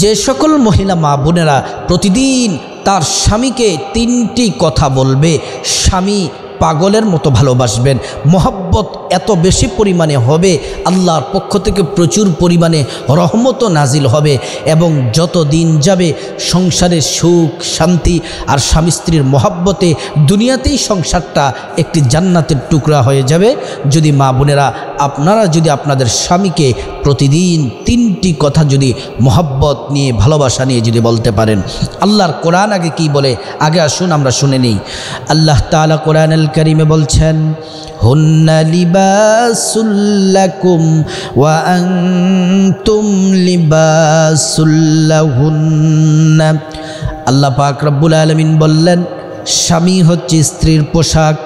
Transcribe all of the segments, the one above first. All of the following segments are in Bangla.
যে সকল মহিলা মা বোনেরা প্রতিদিন তার স্বামীকে 3টি কথা বলবে, স্বামী পাগলের মতো ভালোবাসবেন, মহব্বত এত বেশি পরিমাণে হবে, আল্লাহর পক্ষ থেকে প্রচুর পরিমাণে রহমতও নাজিল হবে এবং যত দিন যাবে সংসারের সুখ শান্তি আর স্বামী স্ত্রীর মহব্বতে দুনিয়াতেই সংসারটা একটি জান্নাতের টুকরা হয়ে যাবে। যদি মা বোনেরা আপনারা যদি আপনাদের স্বামীকে প্রতিদিন 3টি কথা যদি মহব্বত নিয়ে ভালোবাসা নিয়ে যদি বলতে পারেন। আল্লাহর কোরআন আগে কি বলে আগে আসুন আমরা শুনে নিই। আল্লাহ তাআলা কোরআনুল কারীমে বলছেন, হুন্না লিবাসুল লাকুম ওয়া আনতুম লিবাসুল লাহুন্না। আল্লাহ পাক রব্বুল আলামিন বললেন, স্বামী হচ্ছে স্ত্রীর পোশাক,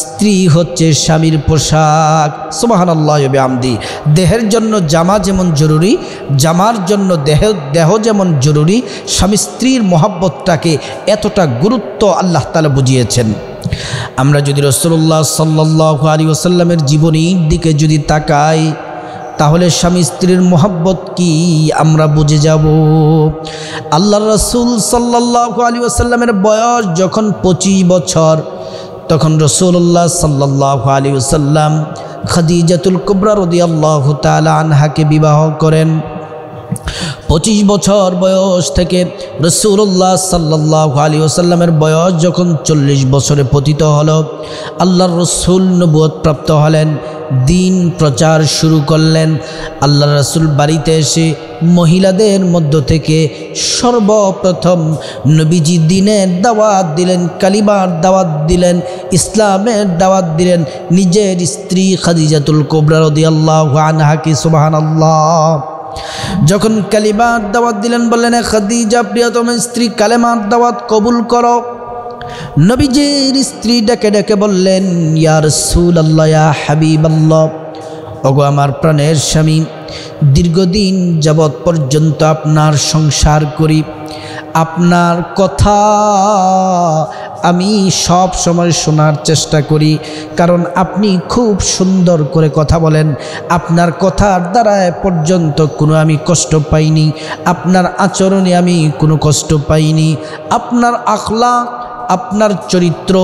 স্ত্রী হচ্ছে স্বামীর পোশাক। সুবহানাল্লাহি ওয়া বিহামদি। দেহের জন্য জামা যেমন জরুরি, জামার জন্য দেহ যেমন জরুরি, স্বামী স্ত্রীর মহব্বতটাকে এতটা গুরুত্ব আল্লাহ তাআলা বুঝিয়েছেন। আমরা যদি রাসূলুল্লাহ সাল্লাল্লাহু আলাইহি ওয়াসাল্লামের জীবনীর দিকে যদি তাকাই তাহলে স্বামী স্ত্রীর মহব্বত কি আমরা বুঝে যাব। আল্লাহর রাসূল সাল্লাল্লাহু আলাইহি ওয়াসাল্লামের বয়স যখন 25 বছর, তখন রাসূলুল্লাহ সাল্লাল্লাহু আলাইহি ওয়াসাল্লাম খাদিজাতুল কুবরা রাদিয়াল্লাহু তাআলা আনহাকে বিবাহ করেন। 25 বছর বয়স থেকে রাসূলুল্লাহ সাল্লাল্লাহু আলাইহি ওয়াসাল্লামের বয়স যখন 40 বছরে পতিত হলো, আল্লাহর রাসূল নবুয়ত প্রাপ্ত হলেন, দিন প্রচার শুরু করলেন। আল্লাহর রাসূল বাড়িতে এসে মহিলাদের মধ্য থেকে সর্বপ্রথম নবীজি দিনের দাওয়াত দিলেন, কালিমার দাওয়াত দিলেন, ইসলামের দাওয়াত দিলেন নিজের স্ত্রী খাদিজাতুল কুবরা রাদিয়াল্লাহু আনহাকে। সুবহানাল্লাহ। যখন কালিমার দাওয়াত দিলেন বললেন, খাদিজা প্রিয়তম স্ত্রী কালেমার দাওয়াত কবুল করো। নবীজির স্ত্রী ডেকে ডেকে বললেন, ইয়া রাসূলুল্লাহ, ইয়া হাবিবাল্লাহ, ওগো আমার প্রাণের স্বামী, দীর্ঘদিন যাবৎ পর্যন্ত আপনার সংসার করি, আপনার কথা আমি সব সময় শোনার চেষ্টা করি, কারণ আপনি খুব সুন্দর করে কথা বলেন, আপনার কথার দ্বারা পর্যন্ত কোনো আমি কষ্ট পাইনি, আপনার আচরণে আমি কোনো কষ্ট পাইনি, আপনার আখলাক আপনার চরিত্র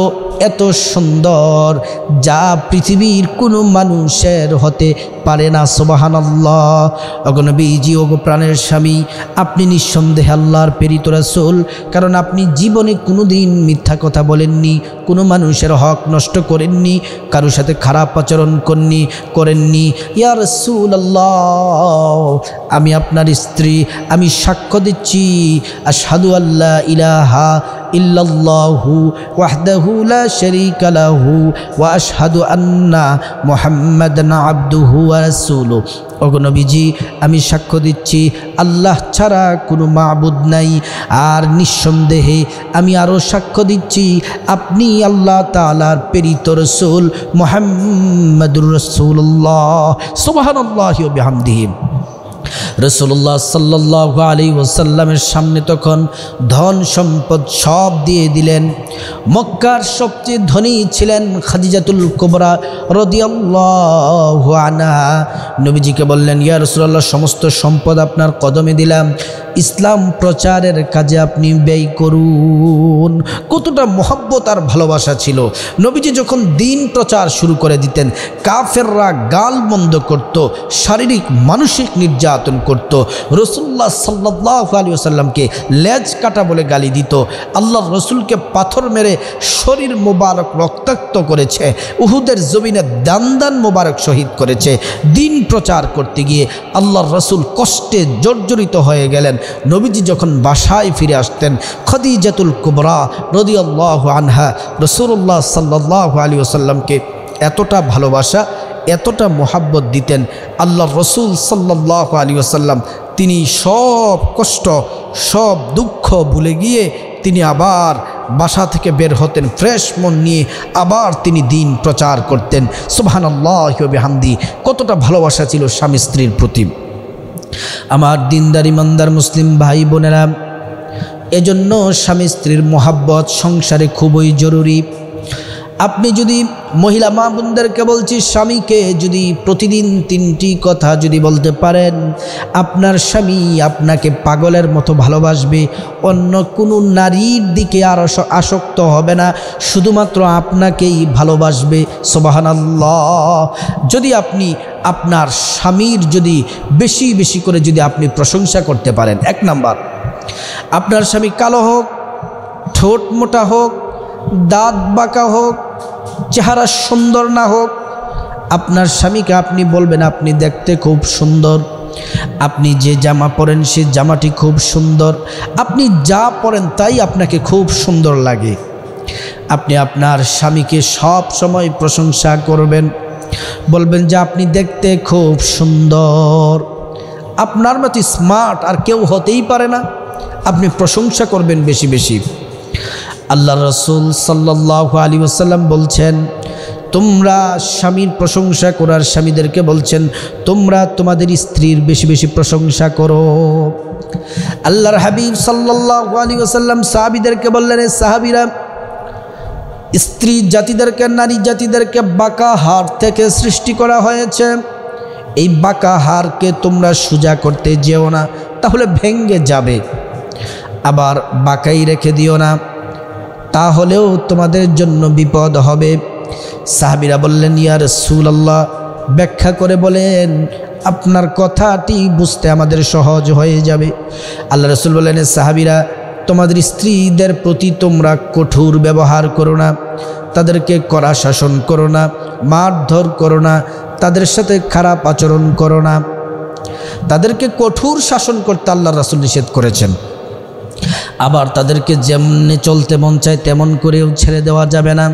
এত সুন্দর যা পৃথিবীর কোনো মানুষের হতে পারে না। সুবহানাল্লাহ। ওগো নবীজি, ওগো প্রাণের স্বামী, আপনি নিঃসন্দেহে আল্লাহর প্রেরিত রাসূল, কারণ আপনি জীবনে কোনো দিন মিথ্যা কথা বলেননি, কোনো মানুষের হক নষ্ট করেননি, কারোর সাথে খারাপ আচরণ করেননি। ইয়া রাসূলুল্লাহ, আমি আপনার স্ত্রী, আমি সাক্ষ্য দিচ্ছি, আশহাদু আল্লা ইলাহা ইল্লাল্লাহু ওয়াহদাহু লা শারীকা লাহু ওয়া আশহাদু আন্না মুহাম্মাদান আবদুহু ওয়া রাসূলুহু। ওগো নবীজি, আমি সাক্ষ্য দিচ্ছি আল্লাহ ছাড়া কোনো মাবুদ নাই, আর নিঃসন্দেহে আমি আরও সাক্ষ্য দিচ্ছি আপনি আল্লাহ তাআলার প্রেরিত রাসূল মুহাম্মাদুর রাসূলুল্লাহ। সুবহানাল্লাহি ওয়া বিহামদিহি। রাসূলুল্লাহ সাল্লাল্লাহু আলাইহি ওয়াসাল্লামের সামনে তখন ধন সম্পদ সব দিয়ে দিলেন। মক্কার সবচেয়ে ধনী ছিলেন খাদিজাতুল কুবরা রাদিয়াল্লাহু আনহা। নবীজিকে বললেন, ইয়া রাসূলুল্লাহ, সমস্ত সম্পদ আপনার কদমে দিলাম, ইসলাম প্রচারের কাজে আপনি ব্যয় করুন। কতটা মহব্বত আর ভালোবাসা ছিল। নবীজি যখন দিন প্রচার শুরু করে দিতেন, কাফেররা গাল বন্ধ করত, শারীরিক মানসিক নির্যাতন করত, রাসূলুল্লাহ সাল্লাল্লাহু আলাইহি ওয়াসাল্লামকে লেজ কাটা বলে গালি দিত, আল্লাহর রাসূলকে পাথর মেরে শরীর মোবারক রক্তাক্ত করেছে, উহুদের জমিনে দান মোবারক শহীদ করেছে। দিন প্রচার করতে গিয়ে আল্লাহর রাসূল কষ্টে জর্জরিত হয়ে গেলেন। নবীজি যখন বাসায় ফিরে আসতেন, খাদিজাতুল কুবরা রাদিয়াল্লাহু আনহা রাসূলুল্লাহ সাল্লাল্লাহু আলাইহি ওয়াসাল্লামকে এতটা ভালোবাসা, এতটা মোহাব্বত দিতেন, আল্লাহর রাসূল সাল্লাল্লাহু আলাইহি ওয়াসাল্লাম তিনি সব কষ্ট সব দুঃখ ভুলে গিয়ে তিনি আবার বাসা থেকে বের হতেন, ফ্রেশ মন নিয়ে আবার তিনি দিন প্রচার করতেন। সুবহানাল্লাহি ওয়া বিহামদিহি। কতটা ভালোবাসা ছিল স্বামী স্ত্রীর প্রতি। আমার দিনদার ইমানদার মুসলিম ভাই বোনেরা, এজন্য স্বামী স্ত্রীর মোহাব্বত সংসারে খুবই জরুরি। আপনি যদি মহিলা মা বোনদেরকে বলছি, স্বামীকে যদি প্রতিদিন 3টি কথা যদি বলতে পারেন, আপনার স্বামী আপনাকে পাগলের মতো ভালোবাসবে, অন্য কোনো নারীর দিকে আর আসক্ত হবে না, শুধুমাত্র আপনাকেই ভালোবাসবে। সুবহানাল্লাহ। যদি আপনি আপনার স্বামীর যদি বেশি বেশি করে যদি আপনি প্রশংসা করতে পারেন, 1 নাম্বার, আপনার স্বামী কালো হোক, ঠোঁট মোটা হোক, দাঁত বাঁকা হোক, চেহারা সুন্দর না হোক, আপনার স্বামীকে আপনি বলবেন আপনি দেখতে খুব সুন্দর, আপনি যে জামা পরেন সে জামাটি খুব সুন্দর, আপনি যা পরেন তাই আপনাকে খুব সুন্দর লাগে। আপনি আপনার স্বামীকে সব সময় প্রশংসা করবেন, বলবেন যে আপনি দেখতে খুব সুন্দর, আপনার মতো স্মার্ট আর কেউ হতেই পারে না। আপনি প্রশংসা করবেন বেশি বেশি। আল্লাহ রসুল সাল্লাল্লাহু আলাইহি ওয়াসাল্লাম বলছেন, তোমরা স্বামীর প্রশংসা করার স্বামীদেরকে বলছেন তোমরা তোমাদের স্ত্রীর বেশি বেশি প্রশংসা করো। আল্লাহর হাবিব সাল্লাল্লাহু আলাইহি ওয়াসাল্লাম সাহাবীদেরকে বললেন, সাহাবীরা, স্ত্রী জাতিদেরকে, নারী জাতিদেরকে বাঁকা হাড় থেকে সৃষ্টি করা হয়েছে, এই বাঁকা হাড়কে তোমরা সোজা করতে যেও না, তাহলে ভেঙ্গে যাবে, আবার বাঁকাই রেখে দিও না, তাহলেও তোমাদের জন্য বিপদ হবে। সাহাবীরা বললেন, ইয়া রাসূলুল্লাহ, ব্যাখ্যা করে বলেন, আপনার কথাটি বুঝতে আমাদের সহজ হয়ে যাবে। আল্লাহ রাসূল বললেন, সাহাবীরা, তোমাদের স্ত্রীদের প্রতি তোমরা কঠোর ব্যবহার করো না, তাদেরকে কড়া শাসন করো না, মারধর করো না, তাদের সাথে খারাপ আচরণ করো না। তাদেরকে কঠোর শাসন করতে আল্লাহ রাসূল নিষেধ করেছেন। আবার তাদেরকে যেমনি চলতে মন চায় তেমন করেও ছেড়ে দেওয়া যাবে না।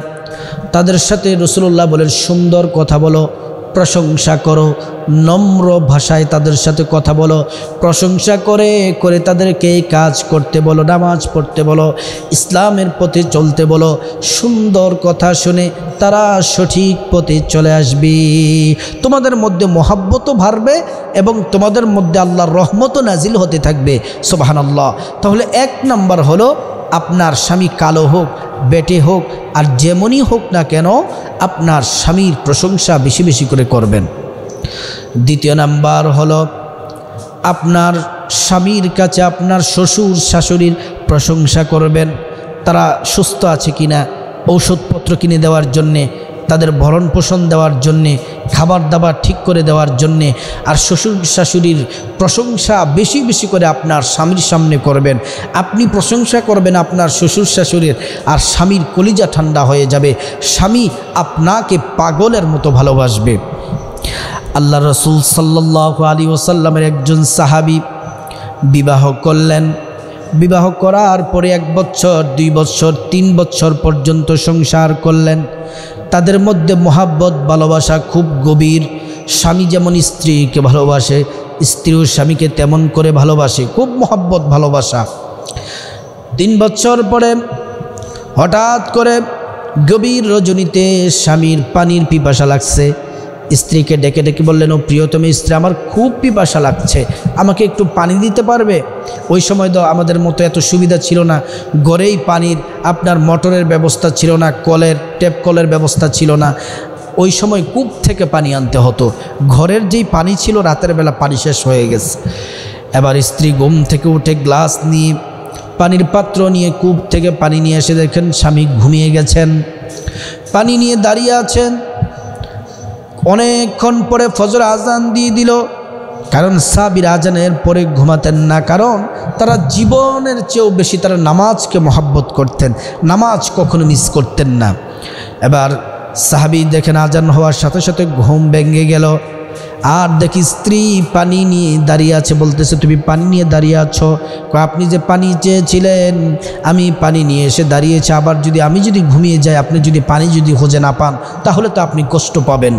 তাদের সাথে রাসূলুল্লাহ বলেন, সুন্দর কথা বলো, প্রশংসা করো, নম্র ভাষায় তাদের সাথে কথা বলো, প্রশংসা করে করে তাদেরকে কাজ করতে বলো, নামাজ পড়তে বলো, ইসলামের পথে চলতে বলো। সুন্দর কথা শুনে তারা সঠিক পথে চলে আসবে, তোমাদের মধ্যে মহাব্বতও বাড়বে এবং তোমাদের মধ্যে আল্লাহর রহমতও নাজিল হতে থাকবে। সুবহানাল্লাহ। তাহলে 1 নাম্বার হলো, আপনার স্বামী কালো হোক, বেটে হোক, আর যেমনই হোক না কেন, আপনার স্বামীর প্রশংসা বেশি বেশি করে করবেন। 2 নাম্বার হলো, আপনার স্বামীর কাছে আপনার শ্বশুর শাশুড়ির প্রশংসা করবেন, তারা সুস্থ আছে কিনা, ঔষধপত্র কিনে দেওয়ার জন্যে, তাদের ভরণ পোষণ দেওয়ার জন্যে, খাবার দাবার ঠিক করে দেওয়ার জন্যে। আর শ্বশুর শাশুড়ির প্রশংসা বেশি বেশি করে আপনার স্বামীর সামনে করবেন। আপনি প্রশংসা করবেন আপনার শ্বশুর শাশুড়ির, আর স্বামীর কলিজা ঠান্ডা হয়ে যাবে, স্বামী আপনাকে পাগলের মতো ভালোবাসবে। আল্লাহ রসুল সাল্লাল্লাহু আলাইহি ওয়াসাল্লামের একজন সাহাবী বিবাহ করলেন। বিবাহ করার পরে 1 বছর, 2 বছর, 3 বছর পর্যন্ত সংসার করলেন। তাদের মধ্যে মহাব্বত, ভালোবাসা খুব গভীর। স্বামী যেমন স্ত্রীকে ভালোবাসে, স্ত্রীও স্বামীকে তেমন করে ভালোবাসে, খুব মহাব্বত, ভালোবাসা। 3 বছর পরে হঠাৎ করে গভীর রজনীতে স্বামীর পানির পিপাসা লাগছে। স্ত্রীকে ডেকে ডেকে বললেন, ও প্রিয়তমী স্ত্রী, আমার খুব পিপাসা লাগছে, আমাকে একটু পানি দিতে পারবে? ওই সময় তো আমাদের মতো এত সুবিধা ছিল না, ঘরেই পানির আপনার মোটরের ব্যবস্থা ছিল না, কলের ট্যাপ কলের ব্যবস্থা ছিল না। ওই সময় কূপ থেকে পানি আনতে হতো, ঘরের যেই পানি ছিল রাতের বেলা পানি শেষ হয়ে গেছে। এবার স্ত্রী ঘুম থেকে উঠে গ্লাস নিয়ে, পানির পাত্র নিয়ে কূপ থেকে পানি নিয়ে এসে দেখেন স্বামী ঘুমিয়ে গেছেন, পানি নিয়ে দাঁড়িয়ে আছেন। অনেকক্ষণ পরে ফজর আজান দিয়ে দিল, কারণ সাহাবীর আজানের পরে ঘুমাতেন না, কারণ তারা জীবনের চেয়েও বেশি তারা নামাজকে মহাব্বত করতেন, নামাজ কখনো মিস করতেন না। এবার সাহাবী দেখেন আজান হওয়ার সাথে সাথে ঘুম ভেঙে গেল, আর দেখি স্ত্রী পানি নিয়ে দাঁড়িয়ে আছে, বলতেছে, তুমি পানি নিয়ে দাঁড়িয়ে আছো? আপনি যে পানি চেয়েছিলেন আমি পানি নিয়ে এসে দাঁড়িয়েছি, আবার যদি আমি যদি ঘুমিয়ে যাই, আপনি যদি পানি যদি খুঁজে না পান তাহলে তো আপনি কষ্ট পাবেন।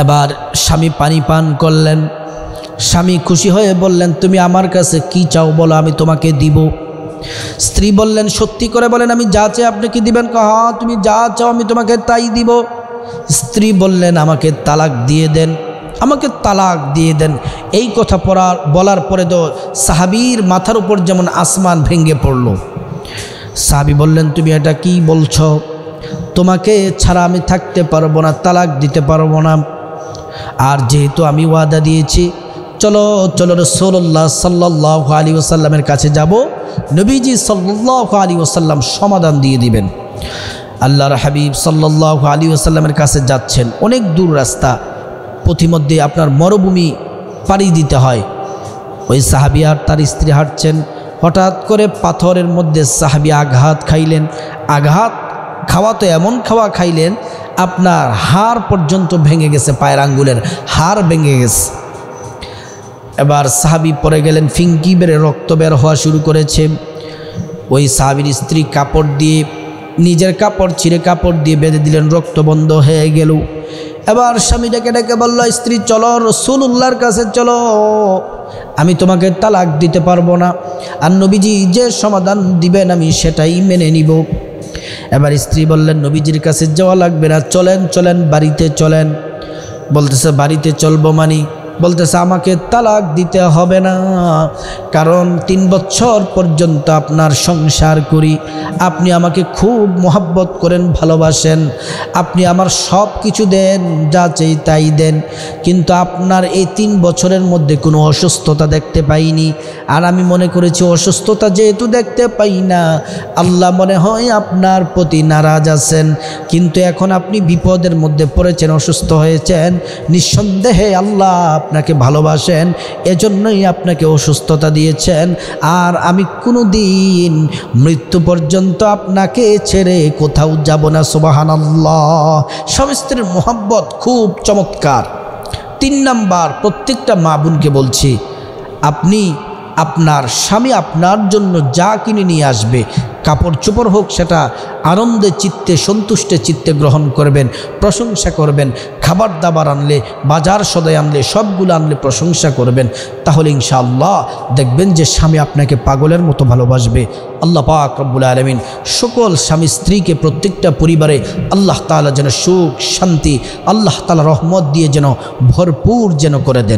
এবার স্বামী পানি পান করলেন। স্বামী খুশি হয়ে বললেন, তুমি আমার কাছে কি চাও বলো, আমি তোমাকে দিব। স্ত্রী বললেন, সত্যি করে বলেন, আমি যা চাই আপনি কি দিবেন? হ্যাঁ, তুমি যা চাও আমি তোমাকে তাই দিব। স্ত্রী বললেন, আমাকে তালাক দিয়ে দেন, আমাকে তালাক দিয়ে দেন। এই কথা বলার পরে তো সাহাবীর মাথার উপর যেমন আসমান ভেঙে পড়ল। সাহাবী বললেন, তুমি এটা কি বলছো? তোমাকে ছাড়া আমি থাকতে পারবো না, তালাক দিতে পারবো না। আর যেহেতু আমি ওয়াদা দিয়েছি, চলো চলো রাসূলুল্লাহ সাল্লাল্লাহু আলাইহি ওয়াসাল্লামের কাছে যাব, নবীজি সাল্লাল্লাহু আলাইহি ওয়াসাল্লাম সমাধান দিয়ে দিবেন। আল্লাহর হাবিব সাল্লাল্লাহু আলাইহি ওয়াসাল্লামের কাছে যাচ্ছেন, অনেক দূর রাস্তা, পথিমধ্যে আপনার মরুভূমি পাড়ি দিতে হয়। ওই সাহাবী আর তার স্ত্রী হাঁটছেন, হঠাৎ করে পাথরের মধ্যে সাহাবী আঘাত খাইলেন। আঘাত খাওয়া তো এমন খাওয়া খাইলেন, আপনার হাড় পর্যন্ত ভেঙে গেছে, পায়ের আঙ্গুলের হাড় ভেঙে গেছে। এবার সাহাবী পড়ে গেলেন, ফিঙ্কি বেড়ে রক্ত বের হওয়া শুরু করেছে। ওই সাহাবীর স্ত্রী কাপড় দিয়ে, নিজের কাপড় ছিঁড়ে কাপড় দিয়ে বেঁধে দিলেন, রক্ত বন্ধ হয়ে গেল। এবার স্বামী ডেকে ডেকে বলল, স্ত্রী চলো রাসূলুল্লাহর কাছে চলো, আমি তোমাকে তালাক দিতে পারবো না, আর নবীজি যে সমাধান দিবেন আমি সেটাই মেনে নিব। এবার স্ত্রী বললেন, নবীজির কাছে যাওয়া লাগবে না, চলেন চলেন বাড়িতে চলেন। বলতেছে বাড়িতে চলবো মানি, বলতেছে আমাকে তালাক দিতে হবে না, কারণ 3 বছর পর্যন্ত আপনার সংসার করি, আপনি আমাকে খুব মোহাব্বত করেন, ভালোবাসেন, আপনি আমার সব কিছু দেন, যা চাই তাই দেন, কিন্তু আপনার এই 3 বছরের মধ্যে কোনো অসুস্থতা দেখতে পাইনি। আর আমি মনে করেছি অসুস্থতা যেহেতু দেখতে পাই না, আল্লাহ মনে হয় আপনার প্রতি নারাজ আছেন, কিন্তু এখন আপনি বিপদের মধ্যে পড়েছেন, অসুস্থ হয়েছেন, নিঃসন্দেহে আল্লাহ আপনাকে ভালোবাসেন, এজন্যই আপনাকে অসুস্থতা দিয়েছেন। আর আমি কোনো দিন মৃত্যু পর্যন্ত আপনাকে ছেড়ে কোথাও যাব না। সুবহানাল্লাহ। স্বামী স্ত্রীর মোহাব্বত খুব চমৎকার। 3 নাম্বার, প্রত্যেকটা মা বোনকে বলছি, আপনি আপনার স্বামী আপনার জন্য যা কিনে নিয়ে আসবে, কাপড় চোপড় হোক, সেটা আনন্দে চিত্তে সন্তুষ্টে চিত্তে গ্রহণ করবেন, প্রশংসা করবেন। খাবার দাবার আনলে, বাজার সদাই আনলে, সবগুলো আনলে প্রশংসা করবেন, তাহলে ইনশাআল্লাহ দেখবেন যে স্বামী আপনাকে পাগলের মতো ভালোবাসবে। আল্লাহ পাক রব্বুল আলামিন সকল স্বামী স্ত্রীকে প্রত্যেকটা পরিবারে আল্লাহ তাআলা যেন সুখ শান্তি, আল্লাহ তাআলা রহমত দিয়ে যেন ভরপুর যেন করে দেন।